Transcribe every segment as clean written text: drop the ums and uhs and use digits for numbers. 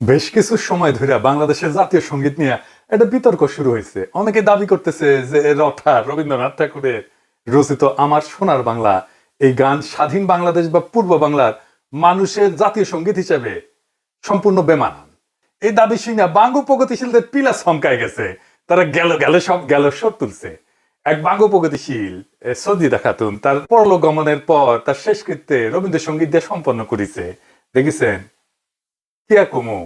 বেশ কিছু সময় ধরে বাংলাদেশের জাতীয় সঙ্গীত নিয়ে একটা বিতর্ক শুরু হয়েছে। অনেকে দাবি করতেছে যে রবীন্দ্রনাথ ঠাকুরের রচিত আমার সোনার বাংলা এই গান স্বাধীন বাংলাদেশ বা পূর্ব বাংলার মানুষের জাতীয় সঙ্গীত হিসেবে সম্পূর্ণ বেমানান। এই দাবি শুনে বাঙ্গু প্রগতিশীলদের পিলা চমকায় গেছে। তারা গেল গেল সব গেল সর তুলছে। এক বাঙ্গু প্রগতিশীল সজিদা খাতুন তার পরলোক গমনের পর তার শেষকৃত্যে রবীন্দ্রসঙ্গীত দিয়ে সম্পন্ন করেছে। দেখেছেন কি আর কমু।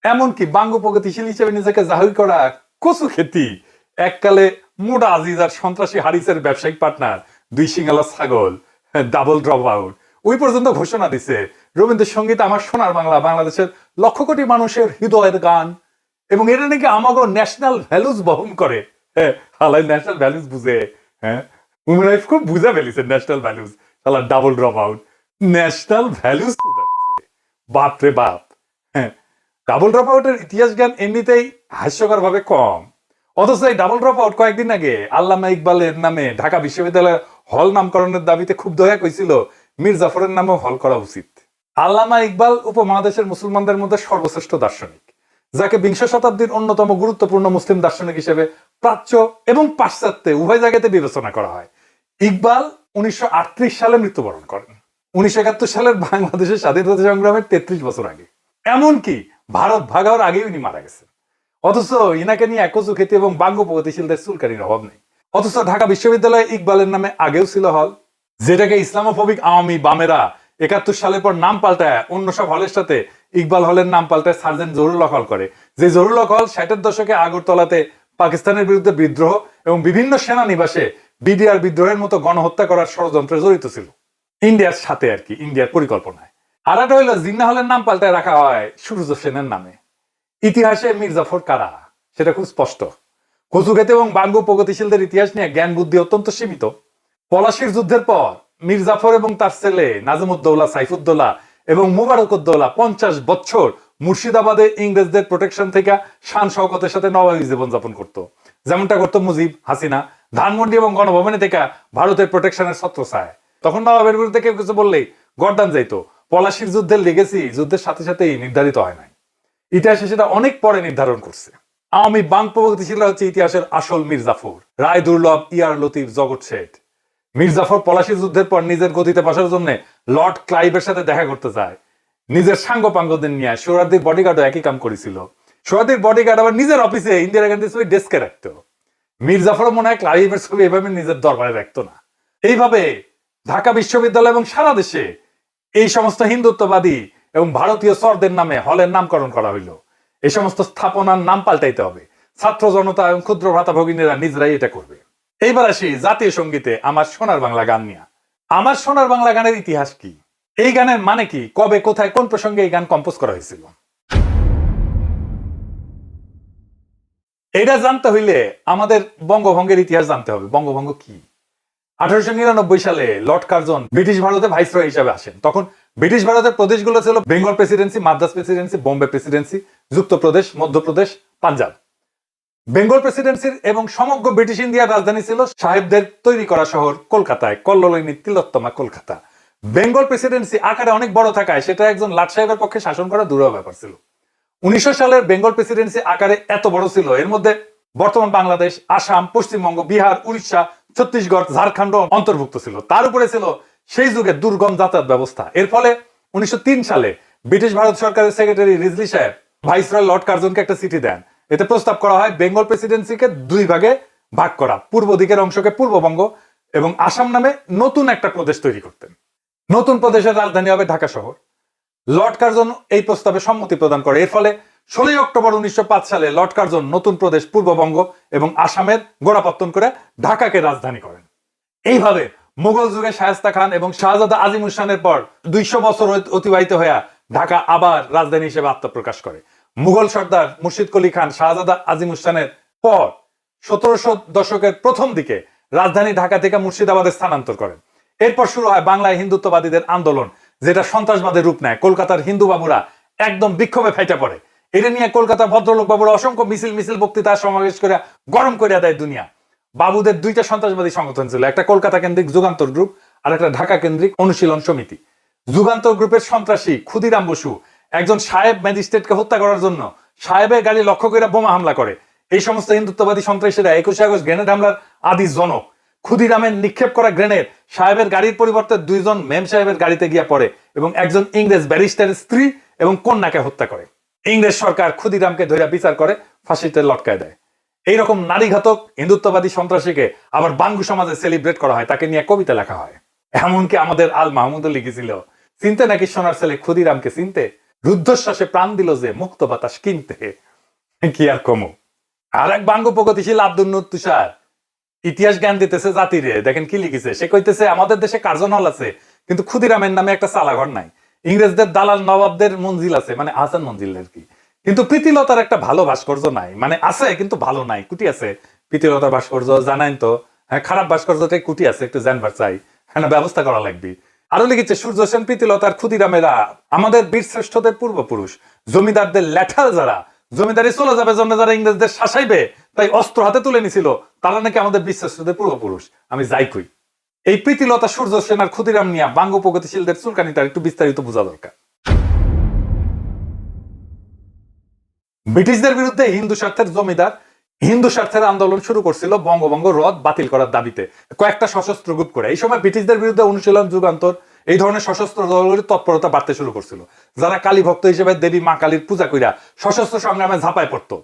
এমনকি বাঙ্গু প্রগতিশীল হিসেবে নিজেকে জাহির করা কচু খেতি এককালে মোডা আজিজ আর সন্ত্রাসী হারিসের ব্যবসায়িক পার্টনার দুই সিঙ্গালা ছাগল ডাবল ড্রপ আউট ওই পর্যন্ত ঘোষণা দিছে রবীন্দ্রসঙ্গীত আমার সোনার বাংলা বাংলাদেশের লক্ষ কোটি মানুষের হৃদয়ের গান এবং এটা নাকি আমাকে ন্যাশনাল ভ্যালুজ বহন করে। হ্যাঁ, হালাই ন্যাশনাল ভ্যালুজ বুঝে। হ্যাঁ, উমেন খুব বুঝা ফেলিছে ন্যাশনাল ভ্যালুজ। হালা double drop out national values বাপ রে বাপ। হ্যাঁ, ডাবল ড্রপ আউটের ইতিহাস জ্ঞান এমনিতেই হাস্যকর ভাবে কম, অথচ এই ডাবল ড্রপ আউট কয়েকদিন আগে আল্লামা ইকবালের নামে ঢাকা বিশ্ববিদ্যালয়ের হল নামকরণের দাবিতে খুব দয়া কইছিল মীর জাফরের নামেও হল করা উচিত। আল্লামা ইকবাল উপমহাদেশের মুসলমানদের মধ্যে সর্বশ্রেষ্ঠ দার্শনিক, যাকে বিংশ শতাব্দীর অন্যতম গুরুত্বপূর্ণ মুসলিম দার্শনিক হিসেবে প্রাচ্য এবং পাশ্চাত্যে উভয় জায়গাতে বিবেচনা করা হয়। ইকবাল 1938 সালে মৃত্যুবরণ করেন, 1971 সালের বাংলাদেশের স্বাধীনতা সংগ্রামের 33 বছর আগে। এমনকি ভারত ভাগ হওয়ার আগেই উনি মারা গেছেন। অথচ ইনাকে নিয়ে একজু খেতে এবং বাঙ্গ প্রগতিশীলদের চুলকানির অভাব নেই। অথচ ঢাকা বিশ্ববিদ্যালয়ে ইকবালের নামে আগেও ছিল হল, যেটাকে ইসলামোফোবিক আওয়ামী বামেরা 71 সালের পর নাম পাল্টায় অন্য সব হলের সাথে ইকবাল হলের নাম পাল্টায় সার্জেন্ট জহুরুল হক হল করে। যে জহুরুল হক হল 60-এর দশকে আগরতলাতে পাকিস্তানের বিরুদ্ধে বিদ্রোহ এবং বিভিন্ন সেনানিবাসে বিডিআর বিদ্রোহের মতো গণহত্যা করার ষড়যন্ত্রে জড়িত ছিল, ইন্ডিয়ার সাথে আর কি, ইন্ডিয়ার পরিকল্পনায়। আর একটা হইল জিন্না হলের নাম পাল্টায় রাখা হয় সূর্য সেনের নামে। ইতিহাসে মীর জাফর কারা সেটা খুব স্পষ্ট। কচুক্ষেতে এবং বাঙ্গু প্রগতিশীলদের ইতিহাস নিয়ে জ্ঞান বুদ্ধি অত্যন্ত সীমিত। পলাশির যুদ্ধের পর মীর জাফর এবং তার ছেলে নাজিমুদ্দৌলা, সাইফুদ্দৌলা এবং মুবারকুদ্দৌলা 50 বছর মুর্শিদাবাদে ইংরেজদের প্রোটেকশন থেকে শান শওকতের সাথে নবাবী জীবনযাপন করত, যেমনটা করতো মুজিব, হাসিনা। ধানমন্ডি এবং গণভবনে থেকে ভারতের প্রোটেকশনের ছত্রছায়। তখন নবাবের বিরুদ্ধে কেউ কিছু বললেই গর্দান যাইতো। পলাশির যুদ্ধের লেগেসি যুদ্ধের সাথে সাথেই নির্ধারিত হয় নাই, ইতিহাসে সেটা অনেক পরে নির্ধারণ করছে। আওয়ামী বাং প্রগতিশীলরা হচ্ছে ইতিহাসের আসল মীর জাফর, রায় দুর্লভ, ইয়ার লতিফ, জগৎ শেঠ। মীর জাফর পলাশির যুদ্ধের পর নিজের গতিতে বসার জন্য লর্ড ক্লাইভের সাথে দেখা করতে যায়। নিজের সাঙ্গপাঙ্গদের নিয়ে সোহরাওয়ার্দীর বডিগার্ডও একই কাম করেছিল। সোহরাওয়ার্দীর বডিগার্ড আবার নিজের অফিসে ইন্দিরা গান্ধীর ছবি ডেস্কে রাখতো। মীর জাফর মনে হয় ক্লাইভের ছবি এভাবে নিজের দরবারে রাখতো না। এইভাবে ঢাকা বিশ্ববিদ্যালয় এবং সারা দেশে এই সমস্ত হিন্দুত্ববাদী এবং ভারতীয় সরদের নামে হলের নামকরণ করা হইল। এই সমস্ত স্থাপনার নাম পাল্টাইতে হবে। ছাত্র জনতা এবং ক্ষুদ্র ভ্রাতাভগিনীরা নিজেরাই এটা করবে। এইবার আসি জাতীয় সঙ্গীতে আমার সোনার বাংলা গান নিয়ে। আমার সোনার বাংলা গানের ইতিহাস কি, এই গানের মানে কি, কবে, কোথায়, কোন প্রসঙ্গে এই গান কম্পোজ করা হয়েছিল, এটা জানতে হইলে আমাদের বঙ্গভঙ্গের ইতিহাস জানতে হবে। বঙ্গভঙ্গ কি? 1899 সালে লর্ড কার্জন ব্রিটিশ ভারতে ভাইসরয় হিসেবে আসেন। তখন ব্রিটিশ ভারতের প্রদেশগুলো ছিল Bengal presidency, Madras presidency, Bombay presidency, যুক্তপ্রদেশ, মধ্যপ্রদেশ, পাঞ্জাব। বেঙ্গল প্রেসিডেন্সির এবং সমগ্র ব্রিটিশ ইন্ডিয়ার রাজধানী ছিল সাহেবদের তৈরি করা শহর কলকাতায়, কল্লোলিনী তিলোত্তমা কলকাতা। বেঙ্গল প্রেসিডেন্সি আকারে অনেক বড় থাকায় সেটা একজন লাট সাহেবের পক্ষে শাসন করা দুরূহ ব্যাপার ছিল। 1900 সালের বেঙ্গল প্রেসিডেন্সি আকারে এত বড় ছিল, এর মধ্যে বর্তমান বাংলাদেশ, আসাম, পশ্চিমবঙ্গ, বিহার, উড়িষ্যা, ছত্তিশগড়, ঝাড়খণ্ড অন্তর্ভুক্ত ছিল। তার উপরে ছিল সেই যুগে দুর্গম যাতায়াত ব্যবস্থা। এর ফলে 1903 সালে ব্রিটিশ ভারত সরকারের সেক্রেটারি রিজলি সাহেব ভাইসরয় লর্ড কার্জনকে একটা চিঠি দেন। এতে প্রস্তাব করা হয় বেঙ্গল প্রেসিডেন্সিকে দুই ভাগে ভাগ করা, পূর্ব দিকের অংশকে পূর্ববঙ্গ এবং আসাম নামে নতুন একটা প্রদেশ তৈরি করতেন। নতুন প্রদেশের রাজধানী হবে ঢাকা শহর। লর্ড কার্জন এই প্রস্তাবে সম্মতি প্রদান করে। এর ফলে 16 অক্টোবর 1905 সালে লর্ড কার্জন নতুন প্রদেশ পূর্ববঙ্গ এবং আসামের গোড়াপত্তন করে ঢাকাকে রাজধানী করেন। এইভাবে মুঘল যুগে শায়েস্তা খান এবং শাহজাদা আজিমুসানের পর 200 বছর অতিবাহিত হয়ে ঢাকা আবার রাজধানী হিসেবে আত্মপ্রকাশ করে। মুঘল সর্দার মুর্শিদ কুলি খান শাহজাদা আজিমুসানের পর 1700 দশকের প্রথম দিকে রাজধানী ঢাকা থেকে মুর্শিদাবাদে স্থানান্তর করেন। এরপর শুরু হয় বাংলায় হিন্দুত্ববাদীদের আন্দোলন, যেটা সন্ত্রাসবাদের রূপ নেয়। কলকাতার হিন্দু বাবুরা একদম বিক্ষোভে ফেটে পড়ে। এটা নিয়ে কলকাতার ভদ্রলোক বাবুরা অসংখ্য মিছিল বক্তৃতা সমাবেশ করে গরম করে দেয় দুনিয়া। বাবুদের দুইটা সন্ত্রাসবাদী সংগঠন ছিল, একটা কলকাতা কেন্দ্রিক যুগান্তর গ্রুপ আর একটা ঢাকা কেন্দ্রিক অনুশীলন সমিতি। যুগান্তর গ্রুপের সন্ত্রাসী ক্ষুদিরাম বসু একজন সাহেব ম্যাজিস্ট্রেটকে হত্যা করার জন্য সাহেবের গাড়ি লক্ষ্য করে বোমা হামলা করে। এই সমস্ত হিন্দুত্ববাদী সন্ত্রাসীরা 21 আগস্ট গ্রেনেড হামলার আদি জনক। ক্ষুদিরামের নিক্ষেপ করা গ্রেনেড সাহেবের গাড়ির পরিবর্তে 2 জন মেম সাহেবের গাড়িতে গিয়া পড়ে এবং একজন ইংরেজ ব্যারিস্টারের স্ত্রী এবং কন্যাকে হত্যা করে। ইংরেজ সরকার ক্ষুদিরামকে ধরে বিচার করে ফাঁসিতে লটকায় দেয়। এইরকম নারীঘাতক হিন্দুত্ববাদী সন্ত্রাসীকে আবার বাঙ্গু সমাজে সেলিব্রেট করা হয়, তাকে নিয়ে কবিতা লেখা হয়। এমনকি আমাদের আল মাহমুদও লিখেছিল, চিনতে নাকি সোনার ছেলে ক্ষুদিরামকে চিনতে, রুদ্ধশ্বাসে প্রাণ দিল যে মুক্ত বাতাস কিনতে। কি আর কমো। আর এক বাঙ্গু প্রগতিশীল আব্দুল নূর তুষার ইতিহাস জ্ঞান দিতেছে জাতিরে, দেখেন কি লিখেছে। সে কইতেছে আমাদের দেশে কার্জন হল আছে কিন্তু ক্ষুদিরামের নামে একটা চালাঘর নাই। ইংরেজদের দালাল নবাবদের মঞ্জিল আছে, মানে আসান মঞ্জিল আর কি, কিন্তু প্রীতিলতার একটা ভালো ভাস্কর্য নাই, মানে আছে কিন্তু ভালো নাই, কুটি আছে। প্রীতিলতার ভাস্কর্য জানাইন তো, হ্যাঁ খারাপ ভাস্কর্যটাই কুটি আছে, একটু জানবার চাই, হ্যাঁ ব্যবস্থা করা লাগবে। আরো লিখেছে সূর্য সেন প্রীতিলতার ক্ষুদিরামেরা আমাদের বীর শ্রেষ্ঠদের পূর্বপুরুষ, জমিদারদের ল্যাঠাল যারা জমিদারি চলে যাবে জন্য যারা ইংরেজদের শাসাইবে তাই অস্ত্র হাতে তুলে নিছিল, তারা নাকি আমাদের বীর শ্রেষ্ঠদের পূর্বপুরুষ। আমি যাই কই, এই প্রীতিলতা সূর্য সেন আর ক্ষুদিরাম নিয়ে বাঙ্গু প্রগতিশীলদের চুলকানিটা একটু বিস্তারিত বোঝা দরকার। ব্রিটিশদের বিরুদ্ধে হিন্দু স্বার্থের জমিদার হিন্দু স্বার্থের আন্দোলন শুরু করছিল বঙ্গভঙ্গ রদ বাতিল করার দাবিতে কয়েকটা সশস্ত্র গ্রুপ করে। এই সময় ব্রিটিশদের বিরুদ্ধে অনুশীলন যুগান্তর এই ধরনের সশস্ত্র দলগুলির তৎপরতা বাড়তে শুরু করছিল, যারা কালী ভক্ত হিসেবে দেবী মা কালীর পূজা কইরা সশস্ত্র সংগ্রামে ঝাঁপায় পড়তো।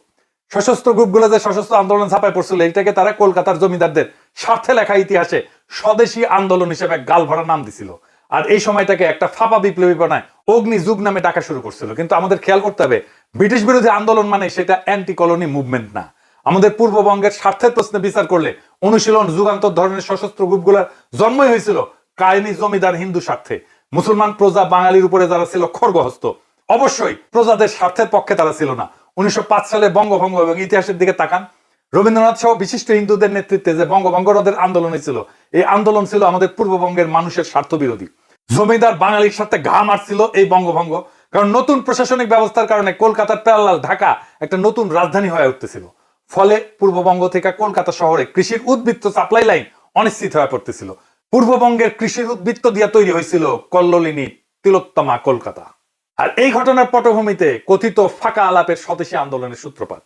সশস্ত্র গ্রুপগুলো যে সশস্ত্র আন্দোলন ঝাঁপায় পড়ছিল, এইটাকে তারা কলকাতার জমিদারদের স্বার্থে লেখা ইতিহাসে স্বদেশী আন্দোলন হিসেবে গাল ভরা নাম দিছিল। আর এই সময়টাকে একটা ফাঁপা বিপ্লবী বানায় অগ্নি যুগ নামে ডাকা শুরু করছিল। কিন্তু আমাদের খেয়াল করতে হবে, ব্রিটিশ বিরোধী আন্দোলন মানে সেটা অ্যান্টি কলোনি মুভমেন্ট না। আমাদের পূর্ববঙ্গের স্বার্থের প্রশ্নে বিচার করলে অনুশীলন যুগান্তর ধরনের সশস্ত্র গ্রুপগুলোর জন্মই হয়েছিল কায়েমি জমিদার হিন্দু স্বার্থে। মুসলমান প্রজা বাঙালির উপরে যারা ছিল খড়গহস্ত, অবশ্যই প্রজাদের স্বার্থের পক্ষে তারা ছিল না। 1905 সালে বঙ্গভঙ্গ এবং ইতিহাসের দিকে তাকান, রবীন্দ্রনাথ সহ বিশিষ্ট হিন্দুদের নেতৃত্বে যে বঙ্গভঙ্গ রদের আন্দোলন ছিল, এই আন্দোলন ছিল আমাদের পূর্ববঙ্গের মানুষের স্বার্থ বিরোধী। জমিদার বাঙালির সাথে ঘা মারছিল এই বঙ্গভঙ্গ, কারণ নতুন প্রশাসনিক ব্যবস্থার কারণে কলকাতার প্যারালাল ঢাকা একটা নতুন রাজধানী হয়ে উঠতেছিল। ফলে পূর্ববঙ্গ থেকে কলকাতা শহরে কৃষির উদ্বৃত্ত সাপ্লাই লাইন অনিশ্চিত হয়ে পড়তেছিল। পূর্ববঙ্গের কৃষির উদ্বৃত্ত দিয়া তৈরি হয়েছিল কল্লোলিনী তিলোত্তমা কলকাতা। আর এই ঘটনার পটভূমিতে কথিত ফাঁকা আলাপের স্বদেশী আন্দোলনের সূত্রপাত।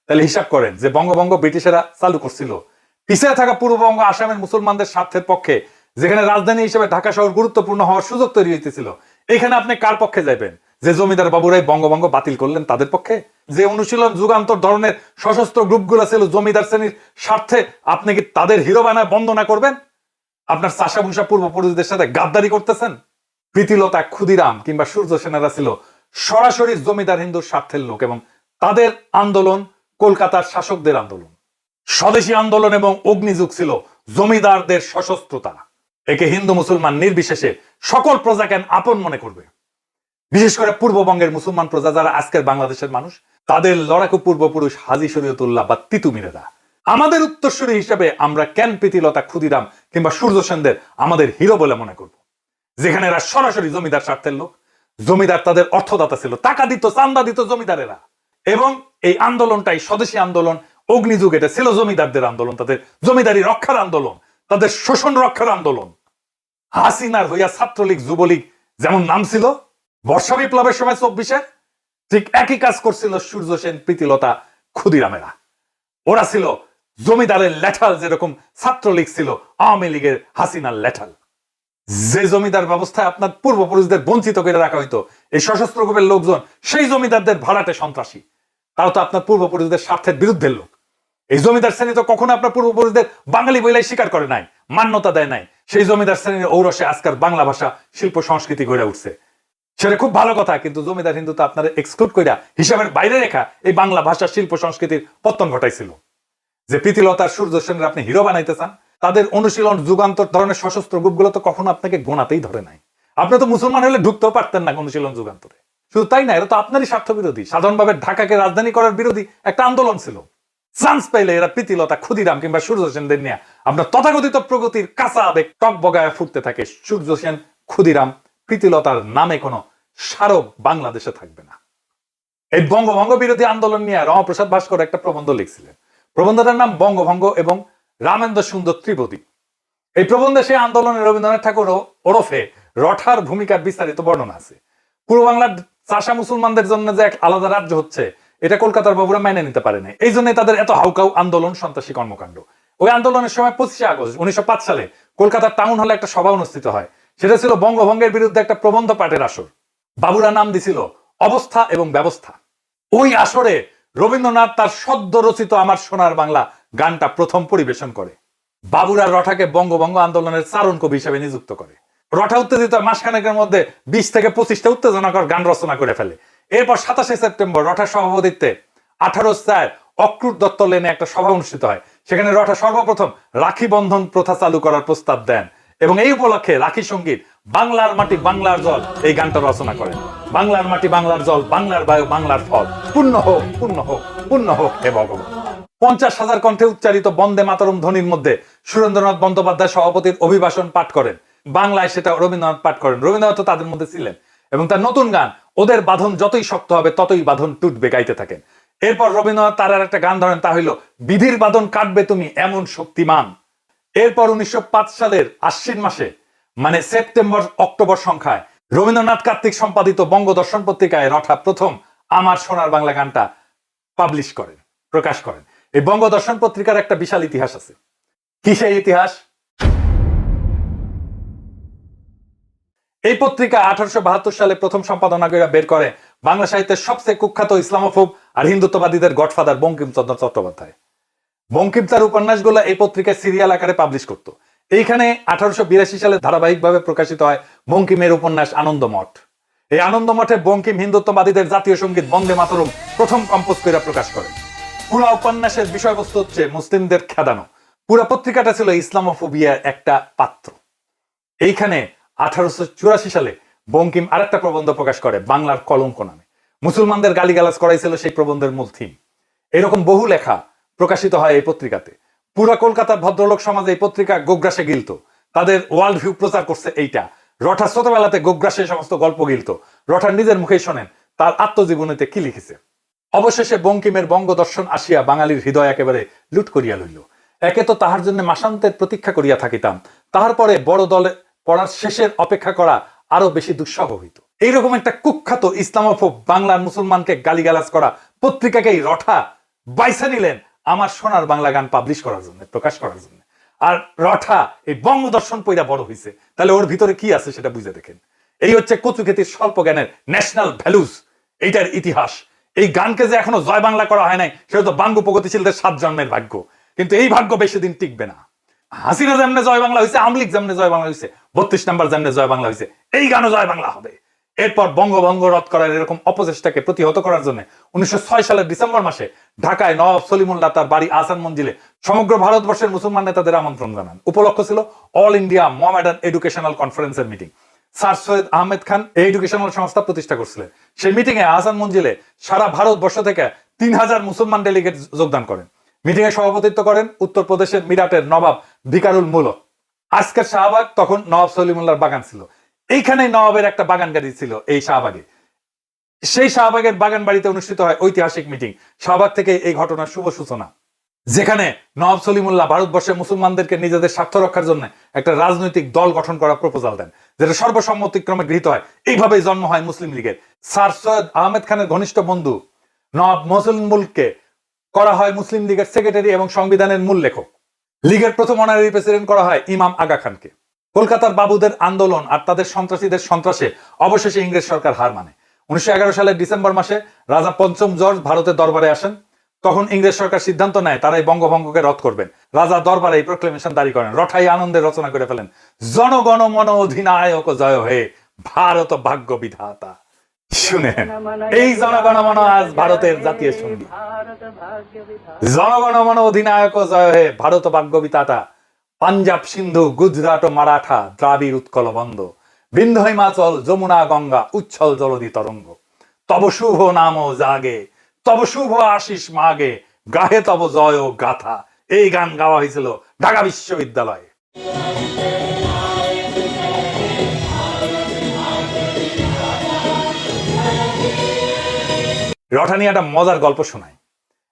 তাহলে হিসাব করেন যে বঙ্গভঙ্গ ব্রিটিশেরা চালু করছিল, পিছিয়ে থাকা পূর্ববঙ্গ আসামের মুসলমানদের স্বার্থের পক্ষে, যেখানে রাজধানী হিসেবে ঢাকা শহর গুরুত্বপূর্ণ হওয়ার সুযোগ তৈরি হইতেছিল। এখানে আপনি কার পক্ষে যাবেন? যে জমিদার বাবুরাই বঙ্গভঙ্গ বাতিল করলেন তাদের পক্ষে? যে অনুশীলন যুগান্তর ধরনের সশস্ত্র গ্রুপগুলো ছিল জমিদার শ্রেণীর স্বার্থে, আপনি কি তাদের হিরো বানায় বন্দনা করবেন? আপনার চাষা ভূষা পূর্বপুরুষদের সাথে গাদ্দারি করতেছেন? প্রীতিলতা, ক্ষুদিরাম কিংবা সূর্য সেনারা ছিল সরাসরি জমিদার হিন্দুর স্বার্থের লোক এবং তাদের আন্দোলন কলকাতার শাসকদের আন্দোলন। স্বদেশী আন্দোলন এবং অগ্নিযুগ ছিল জমিদারদের সশস্ত্রতা। একে হিন্দু মুসলমান নির্বিশেষে সকল প্রজাকে আপন মনে করবে। বিশেষ করে পূর্ববঙ্গের মুসলমান প্রজা যারা আজকের বাংলাদেশের মানুষ, তাদের লড়াকু পূর্বপুরুষ হাজী শরীয়তুল্লাহ বা তিতুমিরেরা। আমাদের উত্তরসূরি হিসেবে আমরা কেন প্রীতিলতা, ক্ষুদিরাম কিংবা সূর্য সেনদের আমাদের হিরো বলে মনে করব, যেখানে এরা সরাসরি জমিদার স্বার্থের লোক। জমিদার তাদের অর্থদাতা ছিল, টাকা দিত, চান্দা দিত জমিদারেরা। এবং এই আন্দোলনটাই স্বদেশী আন্দোলন, অগ্নিযুগ, এটা ছিল জমিদারদের আন্দোলন, তাদের জমিদারি রক্ষার আন্দোলন, তাদের শোষণ রক্ষার আন্দোলন। হাসিনার হইয়া ছাত্রলীগ, যুবলীগ যেমন নাম ছিল বর্ষা বিপ্লবের সময় 24-এ, ঠিক একই কাজ করছিল সূর্য সেন, প্রীতিলতা, ক্ষুদিরামেরা। ওরা ছিল জমিদারের ল্যাঠাল, যেরকম ছাত্রলীগ ছিল আওয়ামী লীগের হাসিনার ল্যাঠাল। যে জমিদার ব্যবস্থায় আপনার পূর্বপুরুষদের বঞ্চিত করে রাখা হইতো, এই সশস্ত্র গ্রুপের লোকজন সেই জমিদারদের ভাড়াটে সন্ত্রাসী। তারা তো আপনার পূর্বপুরুষদের স্বার্থের বিরুদ্ধে লোক। এই জমিদার শ্রেণী তো কখনো আপনার পূর্বপুরুষদের বাঙালি বইলাই স্বীকার করে নাই, মান্যতা দেয় নাই। সেই জমিদার শ্রেণীর ঔরসে আজকাল বাংলা ভাষা, শিল্প, সংস্কৃতি গড়ে উঠছে। সেটা খুব ভালো কথা, কিন্তু জমিদার হিন্দু তো আপনারা এক্সক্লুড কইরা, হিসাবের বাইরে রেখা এই বাংলা ভাষা, শিল্প, সংস্কৃতির পতন ঘটাইছিল। যে প্রীতিলতার, সূর্য সেনের আপনি হিরো বানাইতে চান, তাদের অনুশীলন যুগান্তর ধরনের সশস্ত্র গ্রুপগুলো তো কখনো আপনাকে গোনাতেই ধরে নাই। আপনি তো মুসলমান হলে ঢুকতেও পারতেন না অনুশীলন যুগান্তরে। শুধু তাই না, এরা তো আপনারই স্বার্থ বিরোধী। সাধারণভাবে ঢাকাকে রাজধানী করার বিরোধী একটা আন্দোলন ছিল। চান্স পাইলে এরা প্রীতিলতা, ক্ষুদিরাম কিংবা সূর্য সেনদের নিয়ে আপনার তথাকথিত প্রগতির কাঁচা আবেগ টক বগায় ফুটতে থাকে। সূর্য সেন, ক্ষুদিরাম, প্রীতিলতার নামে কোনো স্মারক বাংলাদেশে থাকবে না। এই বঙ্গভঙ্গ বিরোধী আন্দোলন নিয়ে রমাপ্রসাদ ভাস্কর একটা প্রবন্ধ লিখছিলেন। প্রবন্ধটার নাম বঙ্গভঙ্গ এবং রামেন্দ্র সুন্দর ত্রিপদী। এই প্রবন্ধে সেই আন্দোলনে রবীন্দ্রনাথ ঠাকুর ওরফে রঠার ভূমিকার বিস্তারিত বর্ণনা আছে। পূর্ব বাংলার চাষা মুসলমানদের জন্য যে এক আলাদা রাজ্য হচ্ছে এটা কলকাতার বাবুরা মেনে নিতে পারে না। এই জন্য তাদের এত হাউকাউ আন্দোলন, সন্ত্রাসী কর্মকাণ্ড। ওই আন্দোলনের সময় 25শে আগস্ট 1905 সালে কলকাতার টাউন হলে একটা সভা অনুষ্ঠিত হয়। সেটা ছিল বঙ্গভঙ্গের বিরুদ্ধে একটা প্রবন্ধ পাঠের আসর। বাবুরা নাম দিছিল অবস্থা এবং ব্যবস্থা। ওই আসরে রবীন্দ্রনাথ তার সদ্য রচিত আমার সোনার বাংলা গানটা প্রথম পরিবেশন করে। বাবুরা রঠাকে বঙ্গভঙ্গ আন্দোলনের চারণ কবি হিসেবে নিযুক্ত করে। রঠা উত্তেজিত মাসখানেকের মধ্যে 20 থেকে 25টা উত্তেজনাকর গান রচনা করে ফেলে। এরপর 27শে সেপ্টেম্বর রঠার সভাপতিত্বে 1804 অক্রুর দত্ত লেনে একটা সভা অনুষ্ঠিত হয়। সেখানে রঠা সর্বপ্রথম রাখি বন্ধন প্রথা চালু করার প্রস্তাব দেন এবং এই উপলক্ষে রাখি সঙ্গীত বাংলার মাটি বাংলার জল এই গানটা রচনা করেন। বাংলার মাটি বাংলার জল, বাংলার বায়ু বাংলার ফল, পূর্ণ হোক পূর্ণ হোক পূর্ণ হোক হে ভগবান। 50,000 কণ্ঠে উচ্চারিত বন্দে মাতরম ধ্বনির মধ্যে সুরেন্দ্রনাথ বন্দ্যোপাধ্যায় সভাপতির অভিভাষণ পাঠ করেন। বাংলায় সেটা রবীন্দ্রনাথ পাঠ করেন। রবীন্দ্রনাথ তাদের মধ্যে ছিলেন এবং তার নতুন গান ওদের বাঁধন যতই শক্ত হবে ততই বাঁধন টুটবে গাইতে থাকেন। এরপর রবীন্দ্রনাথ তার আর একটা গান ধরেন, তা হইল বিধির বাঁধন কাটবে তুমি এমন শক্তিমান। এরপর 1905 সালের আশ্বিন মাসে মানে সেপ্টেম্বর অক্টোবর সংখ্যায় রবীন্দ্রনাথ কার্তিক সম্পাদিত বঙ্গদর্শন পত্রিকায় রঠা প্রথম আমার সোনার বাংলা গানটা পাবলিশ করেন, প্রকাশ করেন। এই বঙ্গদর্শন পত্রিকার একটা বিশাল ইতিহাস আছে। কি সেই ইতিহাস? এই পত্রিকা 1872 সালে প্রথম সম্পাদনা করে বের করে বাংলা সাহিত্যের সবচেয়ে কুখ্যাত ইসলামোফোব আর হিন্দুত্ববাদীদের গডফাদার বঙ্কিমচন্দ্র চট্টোপাধ্যায়। বঙ্কিম তার উপন্যাসগুলো এই পত্রিকায় সিরিয়াল আকারে পাবলিশ করত। এইখানে 1882 সালে ধারাবাহিকভাবে প্রকাশিত হয় বঙ্কিমের উপন্যাস আনন্দমঠ। এই আনন্দমঠে বঙ্কিম হিন্দুত্ববাদীদের জাতীয় সঙ্গীত বন্দে মাতরম প্রথম কম্পোজ করে প্রকাশ করেন। পুরা উপন্যাসের বিষয়বস্তু হচ্ছে মুসলিমদের খেদানো। পুরা পত্রিকাটা ছিল ইসলামোফোবিয়ার একটা পাত্র। এইখানে 1884 সালে বঙ্কিম আরেকটা প্রবন্ধ প্রকাশ করে বাংলার কলঙ্ক নামে। মুসলমানদের গালিগালাজ করাইছিল সেই প্রবন্ধের মূল থিম। এরকম বহু লেখা প্রকাশিত হয় এই পত্রিকাতে। পুরা কলকাতার ভদ্রলোক সমাজে এই পত্রিকা গোগ্রাসে গিলত। তাদের ওয়ার্ল্ড ভিউ প্রচার করছে এইটা। রঠা ছোটবেলাতে গোগ্রাসে সমস্ত গল্প গিলত। রঠার নিজের মুখেই শোনেন তার আত্মজীবনীতে কি লিখেছে। অবশেষে বঙ্কিমের বঙ্গদর্শন আসিয়া বাঙালির হৃদয় একেবারে লুট করিয়া লইল। একে তো তাহার জন্য মাসান্তের প্রতীক্ষা করিয়া থাকিতাম, তাহার পরে বড় দলে পড়ার শেষের অপেক্ষা করা আরো বেশি দুঃসহ হইত। এইরকম একটা কুখ্যাত ইসলামোফোব বাংলার মুসলমানকে গালিগালাজ করা পত্রিকাকেই রঠা বাইসা নিলেন আমার সোনার বাংলা গান পাবলিশ করার জন্য, প্রকাশ করার জন্য। আর রঠা এই বঙ্গদর্শন পইরা বড় হইছে, তাহলে ওর ভিতরে কি আছে সেটা বুঝে দেখেন। এই হচ্ছে কচুক্ষেতির স্বল্প জ্ঞানের ন্যাশনাল ভ্যালুস, এইটার ইতিহাস। এই গানকে যে এখনো জয় বাংলা করা হয় নাই সেটা তো বাঙ্গু প্রগতিশীলদের 7 জন্মের ভাগ্য। কিন্তু এই ভাগ্য বেশি দিন টিকবে না। হাসিনা যেমনে জয় বাংলা হয়েছে, আমলিক যেমনে জয় বাংলা হয়েছে, 32 নম্বর যেমনে জয় বাংলা হয়েছে, এই গানও জয় বাংলা হবে। এরপর বঙ্গভঙ্গ রদ করার এরকম অপচেষ্টাকে প্রতিহত করার জন্য 1906 সালের ডিসেম্বর মাসে ঢাকায় নবাব সলিমুল্লাহ তার বাড়ি আহসান মঞ্জিলে সমগ্র ভারতবর্ষের মুসলমান নেতাদের আমন্ত্রণ জানান। উপলক্ষ ছিল অল ইন্ডিয়া মোহামেডান এডুকেশনাল কনফারেন্সের মিটিং। স্যার সৈয়দ আহমেদ খান এই এডুকেশনাল সংস্থা প্রতিষ্ঠা করছিলেন। সেই মিটিং এ আহসান মঞ্জিলে সারা ভারতবর্ষ থেকে 3000 মুসলমান ডেলিগেট যোগদান করেন। মিটিং এ সভাপতিত্ব করেন উত্তরপ্রদেশের মিরাটের নবাব ভিকারুল মুলক। আজকের শাহবাগ তখন নবাব সলিমুল্লাহর বাগান ছিল। এইখানে নবাবের একটা বাগান গাড়ি ছিল এই শাহবাগে। সেই শাহবাগের বাগান বাড়িতে অনুষ্ঠিত হয় ঐতিহাসিক মিটিং। শাহবাগ থেকে এই ঘটনার শুভ সূচনা, যেখানে নবাব সলিমুল্লাহ ভারতবর্ষের মুসলমানদেরকে নিজেদের স্বার্থ রক্ষার জন্য একটা রাজনৈতিক দল গঠন করার প্রপোজাল দেন, যেটা সর্বসম্মতিক্রমে গৃহীত হয়। এইভাবেই জন্ম হয় মুসলিম লীগের। স্যার সৈয়দ আহমেদ খানের ঘনিষ্ঠ বন্ধু নবাব মহসিন মুলককে করা হয় মুসলিম লীগের সেক্রেটারি এবং সংবিধানের মূল লেখক। লীগের প্রথম অনারারি প্রেসিডেন্ট করা হয় ইমাম আগা খানকে। কলকাতার বাবুদের আন্দোলন আর তাদের সন্ত্রাসীদের সন্ত্রাসে অবশেষে ইংরেজ সরকার হার মানে। 1911 সালের ডিসেম্বর মাসে রাজা পঞ্চম জর্জ ভারতের দরবারে আসেন। তখন ইংরেজ সরকার সিদ্ধান্ত নেয় তারা এই বঙ্গভঙ্গকে রদ করবেন। রাজা দরবারে এই প্রক্লেমেশন জারি করেন। রঠাই আনন্দের রচনা করে ফেলেন, জনগণ মন অধিনায়ক জয় হে ভারত ভাগ্য বিধাতা। শুনেন, এই জনগণ মন আজ ভারতের জাতীয় সঙ্গীত। জনগণ মন অধিনায়ক জয় হে ভারত ভাগ্য বিধাতা। পাঞ্জাব সিন্ধু গুজরাট ও মারাঠা দ্রাবিড় উৎকল বন্ধ, বিন্ধ্য হিমাচল যমুনা গঙ্গা উচ্ছল জলধি তরঙ্গ। তব শুভ নাম জাগে, তব শুভ আশিস মাগে, গাহে তব জয় গাথা। এই গান গাওয়া হয়েছিল ঢাকা বিশ্ববিদ্যালয়ে। রঠা নিয়ে একটা মজার গল্প শোনায়।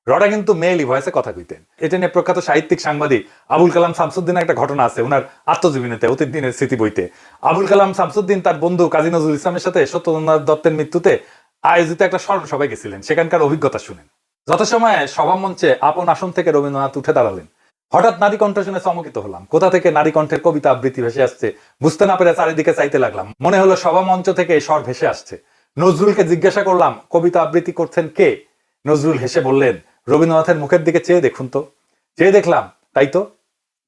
রঠা কিন্তু মেয়েলি ভয়েসে কথা কইতেন। এটা নিয়ে প্রখ্যাত সাহিত্যিক সাংবাদিক আবুল কালাম শামসুদ্দিনের একটা ঘটনা আছে উনার আত্মজীবনীতে, অতীত দিনের স্মৃতি বইতে। আবুল কালাম শামসুদ্দিন তার বন্ধু কাজী নজরুল ইসলামের সাথে সত্যেন্দ্রনাথ দত্তের মৃত্যুতে আয়োজিত একটা স্মরণ সভায় গেছিলেন, সেখানকার অভিজ্ঞতা শুনেন। যত সময় সভা মঞ্চে আপন আসন থেকে রবীন্দ্রনাথ উঠে দাঁড়ালেন, হঠাৎ নারী কণ্ঠ শুনে চমকিত হলাম। কোথা থেকে নারী কণ্ঠের কবিতা আবৃত্তি ভেসে আসছে বুঝতে না পেরে চারিদিকে চাইতে লাগলাম। মনে হলো সভা মঞ্চ থেকে স্বর ভেসে আসছে। নজরুলকে জিজ্ঞাসা করলাম, কবিতা আবৃত্তি করছেন কে? নজরুল হেসে বললেন, রবীন্দ্রনাথের মুখের দিকে চেয়ে দেখুন তো। চেয়ে দেখলাম, তাই তো,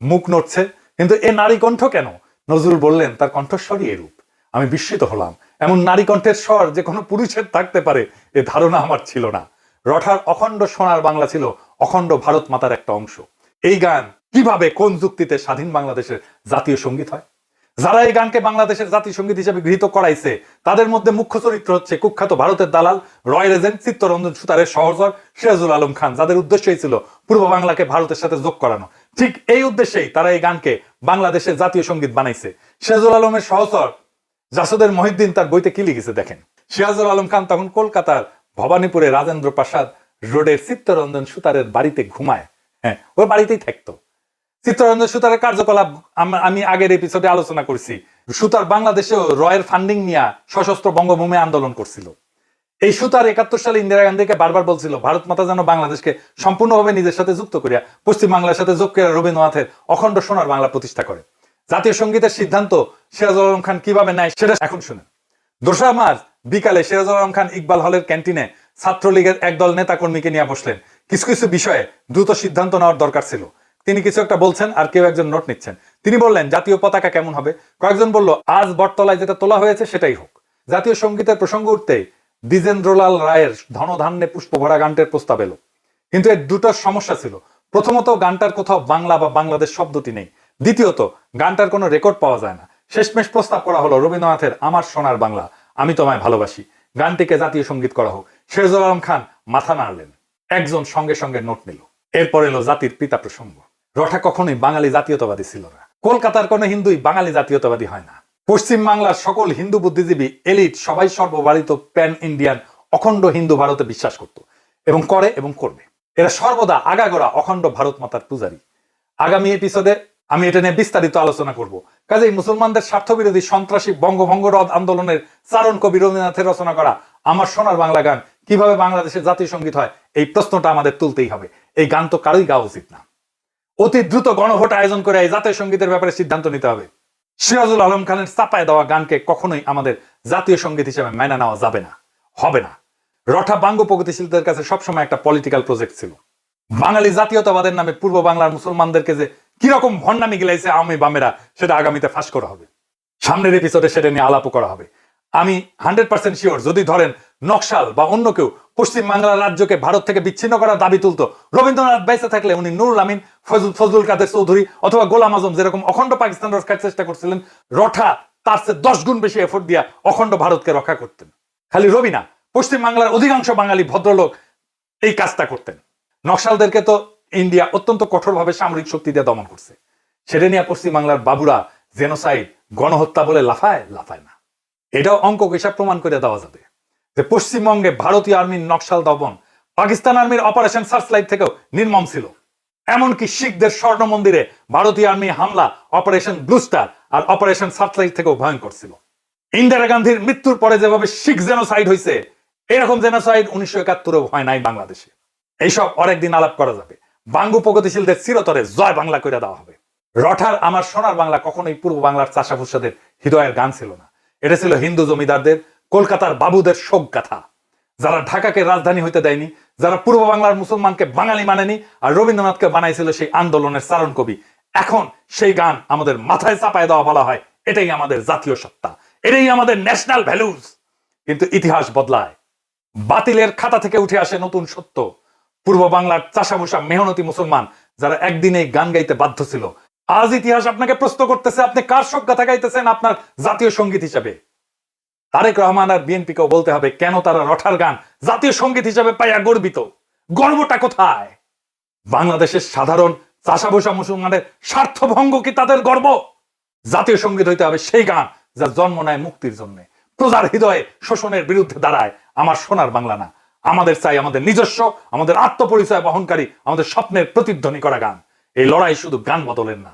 মুখ নড়ছে, কিন্তু এ নারী কণ্ঠ কেন? নজরুল বললেন, তার কণ্ঠস্বরই এরূপ। আমি বিস্মিত হলাম। এমন নারী কণ্ঠের স্বর যে কোনো পুরুষের থাকতে পারে এ ধারণা আমার ছিল না। রঠার অখণ্ড সোনার বাংলা ছিল অখণ্ড ভারত মাতার একটা অংশ। এই গান কিভাবে, কোন যুক্তিতে স্বাধীন বাংলাদেশের জাতীয় সঙ্গীত হয়? যারা এই গানকে বাংলাদেশের জাতীয় সঙ্গীত হিসেবে গৃহীত করাইছে তাদের মধ্যে মুখ্য চরিত্র হচ্ছে কুখ্যাত ভারতের দালাল রয় রেজেন্ট চিত্তরঞ্জন সুতারের সহচর সিরাজুল আলম খান, যাদের উদ্দেশ্যই ছিল পূর্ব বাংলাকে ভারতের সাথে যোগ করানো। ঠিক এই উদ্দেশ্যেই তারা এই গানকে বাংলাদেশের জাতীয় সঙ্গীত বানাইছে। সিরাজুল আলমের সহচর জাসদের মহিউদ্দিন তার বইতে কি লিখেছে দেখেন। সিরাজুল আলম খান তখন কলকাতার ভবানীপুরে রাজেন্দ্র প্রাসাদ রোডের চিত্তরঞ্জন সুতারের বাড়িতে ঘুমায়। হ্যাঁ, ওই বাড়িতেই থাকতো। চিত্তরঞ্জন সুতারের কার্যকলাপ আমি আগের এপিসোডে আলোচনা করছি। সুতার বাংলাদেশেও রয়ের ফান্ডিং নিয়ে সশস্ত্র বঙ্গভূমি আন্দোলন করছিল। এই সুতার 71 সালে ইন্দিরা গান্ধীকে বারবার বলছিল ভারত মাতা যেন বাংলাদেশকে সম্পূর্ণভাবে নিজের সাথে যুক্ত করিয়া পশ্চিম বাংলার সাথে যোগ করিয়া রবীন্দ্রনাথের অখণ্ড সোনার বাংলা প্রতিষ্ঠা করে। জাতীয় সঙ্গীতের সিদ্ধান্ত সিরাজুল আলম খান কিভাবে নেয় সেটা এখন শুনেন। 2 মার্চ বিকালে সিরাজুল আলম খান ইকবাল হলের ক্যান্টিনে ছাত্রলীগের একদল নেতা কর্মীকে নিয়ে বসলেন। কিছু কিছু বিষয়ে দ্রুত সিদ্ধান্ত নেওয়ার দরকার ছিল। তিনি কিছু একটা বলছেন আর কেউ একজন নোট নিচ্ছেন। তিনি বললেন, জাতীয় পতাকা কেমন হবে? কয়েকজন বলল, আজ বটতলায় যেটা তোলা হয়েছে সেটাই হোক। জাতীয় সঙ্গীতের প্রসঙ্গ উঠতে দ্বিজেন্দ্রলাল রায়ের ধনধান্যে পুষ্প ভরা গানটির প্রস্তাব এলো। কিন্তু এর দুটো সমস্যা ছিল। প্রথমত, গানটার কোথাও বাংলা বা বাংলাদেশ শব্দটি নেই। দ্বিতীয়ত, গানটার কোনো রেকর্ড পাওয়া যায় না। শেষমেশ প্রস্তাব করা হলো রবীন্দ্রনাথের আমার সোনার বাংলা, আমি তোমায় ভালোবাসি গানটিকে জাতীয় সঙ্গীত করা হোক। সিরাজুল আলম খান মাথা নাড়লেন। একজন সঙ্গে সঙ্গে নোট নিল। এরপর এলো জাতির পিতা প্রসঙ্গ। রঠা কখনোই বাঙালি জাতীয়তাবাদী ছিল না। কলকাতার কোনো হিন্দুই বাঙালি জাতীয়তাবাদী হয় না। পশ্চিম বাংলার সকল হিন্দু বুদ্ধিজীবী এলিট সবাই সর্বভারত প্যান ইন্ডিয়ান অখণ্ড হিন্দু ভারতে বিশ্বাস করত এবং করে এবং করবে। এরা সর্বদা আগাগোড়া অখণ্ড ভারত মাতার পূজারী। আগামী এপিসোডে আমি এটা নিয়ে বিস্তারিত আলোচনা করব। কাজেই মুসলমানদের স্বার্থবিরোধী সন্ত্রাসী বঙ্গভঙ্গ রদ আন্দোলনের চারণ কবি রবীন্দ্রনাথের রচনা করা আমার সোনার বাংলা গান কিভাবে বাংলাদেশের জাতীয় সঙ্গীত হয়, এই প্রশ্নটা আমাদের তুলতেই হবে। এই গান তো কারোই গাওয়া উচিত না। অতি দ্রুত গণভোট আয়োজন করে এই জাতীয় সঙ্গীতের ব্যাপারে সিদ্ধান্ত নিতে হবে। সিরাজুল আলম খানের চাপায় দেওয়া গানকে কখনোই আমাদের জাতীয় সঙ্গীত হিসেবে মেনে নেওয়া যাবে না, হবে না। রঠা বাঙ্গ প্রগতিশীলদের কাছে সবসময় একটা পলিটিক্যাল প্রজেক্ট ছিল। বাঙালি জাতীয়তাবাদের নামে পূর্ব বাংলার মুসলমানদেরকে যে কিরকম ভণ্ডামি গিলাইছে আওয়ামী বামেরা, সেটা আগামীতে ফাঁস করা হবে। সামনের এপিসোডে সেটা নিয়ে আলাপও করা হবে। আমি 100% শিওর, যদি ধরেন নকশাল বা অন্য কেউ পশ্চিম বাংলার রাজ্যকে ভারত থেকে বিচ্ছিন্ন করার দাবি তুলতো, রবীন্দ্রনাথ বেঁচে থাকলে উনি নুরুল আমিন, ফজলুল কাদের চৌধুরী অথবা গোলাম আজম যেরকম অখণ্ড পাকিস্তান রক্ষার চেষ্টা করছিলেন, রঠা তার চেয়ে 10 গুণ বেশি এফোর্ট দিয়া অখণ্ড ভারতকে রক্ষা করতেন। খালি রবি না, পশ্চিম বাংলার অধিকাংশ বাঙালি ভদ্রলোক এই কাজটা করতেন। নকশালদেরকে তো ইন্ডিয়া অত্যন্ত কঠোরভাবে সামরিক শক্তি দিয়ে দমন করছে। সেটা নিয়ে পশ্চিম বাংলার বাবুরা জেনোসাইড, গণহত্যা বলে লাফায় না। এটাও অঙ্ক হিসাব প্রমাণ করে দেওয়া যাবে যে পশ্চিমবঙ্গে ভারতীয় আর্মির নকশাল দমন পাকিস্তান আর্মির অপারেশন সার্চলাইট থেকেও নির্মম ছিল। এমনকি শিখদের স্বর্ণ মন্দিরে ভারতীয় আর্মি হামলা অপারেশন ব্লুস্টার আর অপারেশন সার্চলাইট থেকেও ভয়ঙ্কর ছিল। ইন্দিরা গান্ধীর মৃত্যুর পরে যেভাবে শিখ জেনোসাইড হয়েছে, এরকম জেনোসাইড 1971-এও হয় নাই বাংলাদেশে। এইসব অনেকদিন আলাপ করা যাবে। বাঙ্গু প্রগতিশীলদের চিরতরে জয় বাংলা করে দেওয়া হবে। রঠার আমার সোনার বাংলা কখনোই পূর্ব বাংলার চাষাভুষাদের হৃদয়ের গান ছিল না। এটা ছিল হিন্দু জমিদারদের, কলকাতার বাবুদের শোক গাথা, যারা ঢাকাকে রাজধানী হইতে দেয়নি, যারা পূর্ব বাংলার মুসলমানকে বাঙালি মানেনি, আর রবীন্দ্রনাথকে বানাইছিল সেই আন্দোলনের চারণ কবি। এখন সেই গান আমাদের মাথায় চাপায় দেওয়া বলা হয় এটাই আমাদের জাতীয় সত্তা, এটাই আমাদের ন্যাশনাল ভ্যালুজ। কিন্তু ইতিহাস বদলায়, বাতিলের খাতা থেকে উঠে আসে নতুন সত্য। পূর্ব বাংলার চাষাভুষা মেহনতি মুসলমান যারা একদিনে গান গাইতে বাধ্য ছিল, আজ ইতিহাস আপনাকে প্রশ্ন করতেছে আপনি কার শোক গাথা গাইতেছেন আপনার জাতীয় সঙ্গীত হিসাবে। তারেক রহমান আর বিএনপিকেও বলতে হবে কেন তারা রঠার গান জাতীয় সঙ্গীত হিসাবে পাইয়া গর্বিত। গর্বটা কোথায়? বাংলাদেশের সাধারণ চাষাভুষা মুসলমানের স্বার্থভঙ্গ কি তাদের গর্ব? জাতীয় সঙ্গীত হইতে হবে সেই গান যা জন্ম নেয় মুক্তির জন্য, প্রজার হৃদয়ে শোষণের বিরুদ্ধে দাঁড়ায়। আমার সোনার বাংলা না, আমাদের চাই আমাদের নিজস্ব, আমাদের আত্মপরিচয় বহনকারী, আমাদের স্বপ্নের প্রতিধ্বনি করা গান। এই লড়াই শুধু গান বদলের না,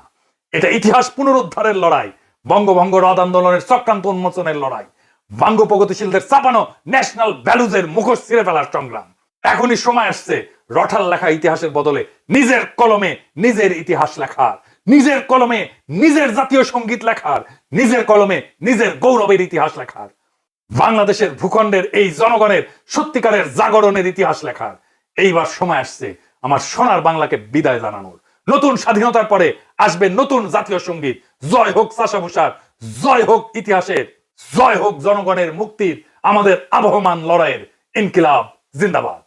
এটা ইতিহাস পুনরুদ্ধারের লড়াই, বঙ্গভঙ্গ রদ আন্দোলনের চক্রান্ত উন্মোচনের লড়াই, বাঙ্গ প্রগতিশীলদের চাপানো ন্যাশনাল ভ্যালুজের মুখোশ ছিঁড়ে ফেলার সংগ্রাম। এখনই সময় আসছে রটার লেখা ইতিহাসের বদলে নিজের কলমে নিজের ইতিহাস লেখার, নিজের কলমে নিজের জাতীয় সঙ্গীত লেখার, নিজের কলমে নিজের গৌরবের ইতিহাস লেখার, বাংলাদেশের ভূখণ্ডের এই জনগণের সত্যিকারের জাগরণের ইতিহাস লেখার। এইবার সময় আসছে আমার সোনার বাংলাকে বিদায় জানানোর। নতুন স্বাধীনতার পরে আসবে নতুন জাতীয় সঙ্গীত। জয় হোক চাষাভূষার, জয় হোক ইতিহাসের, জয় হোক জনগণের মুক্তির, আমাদের আবহমান লড়াইয়ের। ইনকিলাব জিন্দাবাদ।